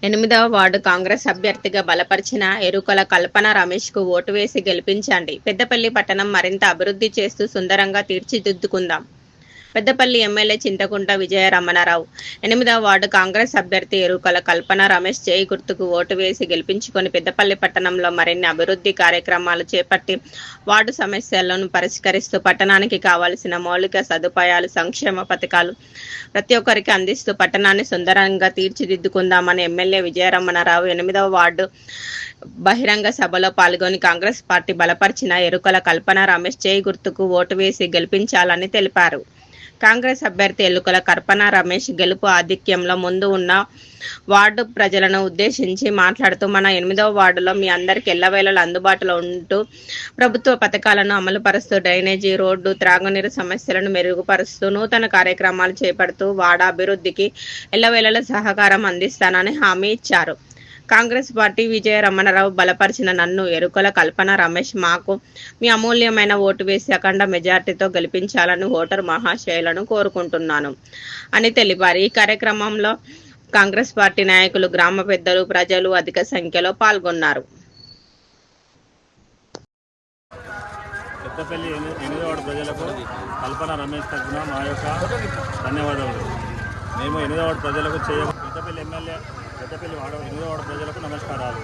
ఎనిమిదవ వార్డు కాంగ్రెస్ అభ్యర్థిగా బలపరిచిన ఎరుకల కల్పన రమేష్కు ఓటు వేసి గెలిపించండి. పెద్దపల్లి పట్టణం మరింత అభివృద్ధి చేస్తూ సుందరంగా తీర్చిదిద్దుకుందాం. పెద్దపల్లి ఎమ్మెల్యే చింతకుంట విజయ రమణారావు 8వ వార్డు కాంగ్రెస్ అభ్యర్థి ఎరుకల కల్పన రమేష్ చేయి గుర్తుకు ఓటు వేసి గెలిపించుకొని పెద్దపల్లి పట్టణంలో మరిన్ని అభివృద్ధి కార్యక్రమాలు చేపట్టి వార్డు సమస్యలను పరిష్కరిస్తూ పట్టణానికి కావాల్సిన మౌలిక సదుపాయాలు, సంక్షేమ పథకాలు ప్రతి ఒక్కరికి అందిస్తూ పట్టణాన్ని సుందరంగా తీర్చిదిద్దుకుందామని ఎమ్మెల్యే విజయ రమణారావు 8వ వార్డు బహిరంగ సభలో పాల్గొని కాంగ్రెస్ పార్టీ బలపరిచిన ఎరుకల కల్పన రమేష్ చేయి గుర్తుకు ఓటు వేసి గెలిపించాలని తెలిపారు. కాంగ్రెస్ అభ్యర్థి ఎరుకల కల్పన రమేష్ గెలుపు ఆధిక్యంలో ముందు ఉన్న వార్డు ప్రజలను ఉద్దేశించి మాట్లాడుతూ మన 8వ వార్డులో మీ అందరికీ ఎల్లవేళలా అందుబాటులో ఉంటూ ప్రభుత్వ పథకాలను అమలుపరుస్తూ డ్రైనేజీ, రోడ్డు, త్రాగునీరు సమస్యలను మెరుగుపరుస్తూ నూతన కార్యక్రమాలు చేపడుతూ వార్డు అభివృద్ధికి ఎల్లవేళలా సహకారం అందిస్తానని హామీ ఇచ్చారు. కాంగ్రెస్ పార్టీ విజయ రమణారావు బలపరిచిన నన్ను ఎరుకల కల్పన రమేష్ మాకు మీ అమూల్యమైన ఓటు వేసి అఖండ మెజార్టీతో గెలిపించాలని ఓటర్ మహాశయులను కోరుకుంటున్నాను అని తెలిపారు. ఈ కార్యక్రమంలో కాంగ్రెస్ పార్టీ నాయకులు, గ్రామ పెద్దలు, ప్రజలు అధిక సంఖ్యలో పాల్గొన్నారు. పెద్దపల్లి 8వ వార్డు ప్రజలకు కల్పన రమేష్ తరఫున మా యొక్క ధన్యవాదాలు. మేము 8వ వార్డు ప్రజలకు పెద్దపల్లి ఎమ్మెల్యే పెద్దపల్లి 8వ వార్డు ప్రజలకు నమస్కారాలు.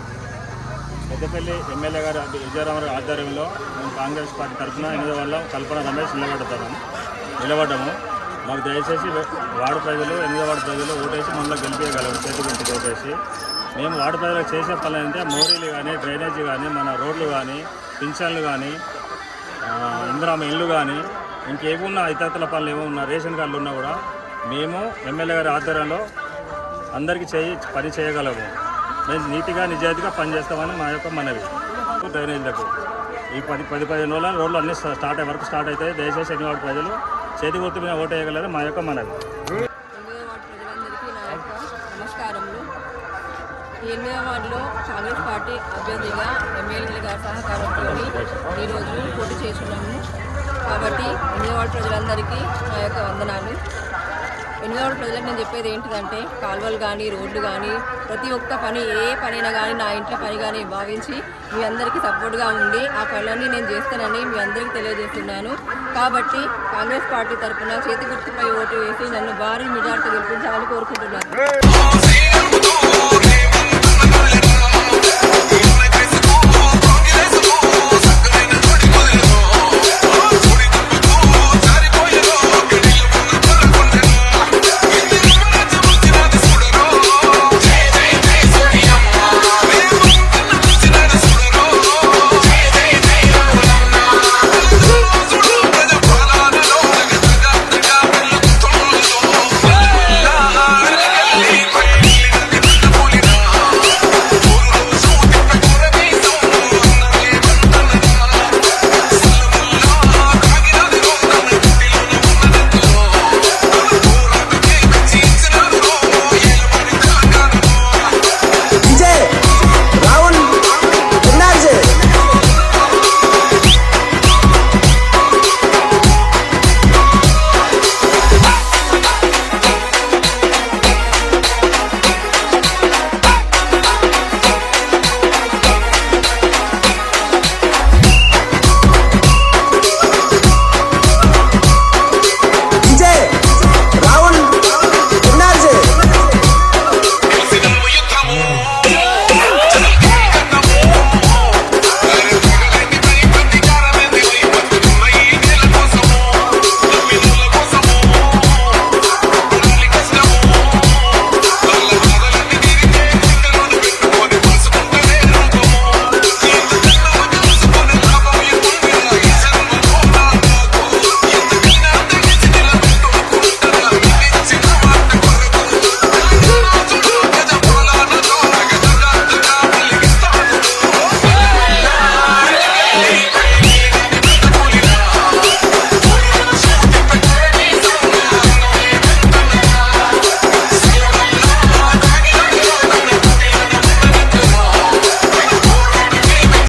పెద్దపల్లి ఎమ్మెల్యే గారు విజయరామరావు ఆధ్వర్యంలో మేము కాంగ్రెస్ పార్టీ తరఫున 8వ వార్డులో కల్పన రమేష్ నిలబడ్డాము. మాకు దయచేసి వార్డు ప్రజలు 8వ వార్డు ప్రజలు ఓటేసి మమ్మల్ని గెలిపించగలరు. చేతి గుర్తుకు ఓటేసి మేము వార్డు ప్రజలకు చేసే పనులు అంటే మోరీలు కానీ, డ్రైనేజీ కానీ, మన రోడ్లు కానీ, పింఛన్లు కానీ, ఇందిరామ ఇల్లు కానీ, ఇంకేమున్నా ఇతరుల పనులు ఏమన్నా రేషన్ కార్డులు ఉన్నా కూడా మేము ఎమ్మెల్యే గారి ఆధ్వర్యంలో అందరికీ పని చేయగలము. మేము నీతిగా, నిజాయితీగా పనిచేస్తామని మా యొక్క మనవి. డ్రైనేజీలకు ఈ 10-15 రోజుల రోడ్లు అన్నీ స్టార్ట్ అవుతాయి. దయచేసి 8వ వార్డు ప్రజలు చేతి గుర్తు మీద ఓటు వేయగలరు మా యొక్క మనవి. 8వ వార్డు ప్రజలందరికీ నా యొక్క నమస్కారములు. ఈ 8వ వార్డులో కాంగ్రెస్ పార్టీ అభ్యర్థిగా ఎమ్మెల్యేల గారి సహకారంతో ఈరోజు పోటీ చేస్తున్నాము. కాబట్టి 8వ వార్డు ప్రజలందరికీ నా యొక్క వందనాలు. 8వ వార్డు ప్రజలకు నేను చెప్పేది ఏంటిదంటే, కాలువలు కానీ, రోడ్లు కానీ, ప్రతి ఒక్క పని, ఏ పనైనా కానీ నా ఇంట్లో పని కానీ భావించి మీ అందరికీ సపోర్ట్గా ఉండి ఆ పనులన్నీ నేను చేస్తానని మీ అందరికీ తెలియజేస్తున్నాను. కాబట్టి కాంగ్రెస్ పార్టీ తరఫున చేతి గుర్తుపై ఓటు వేసి నన్ను భారీ మెజార్టీ గెలిపించాలని కోరుకుంటున్నాను.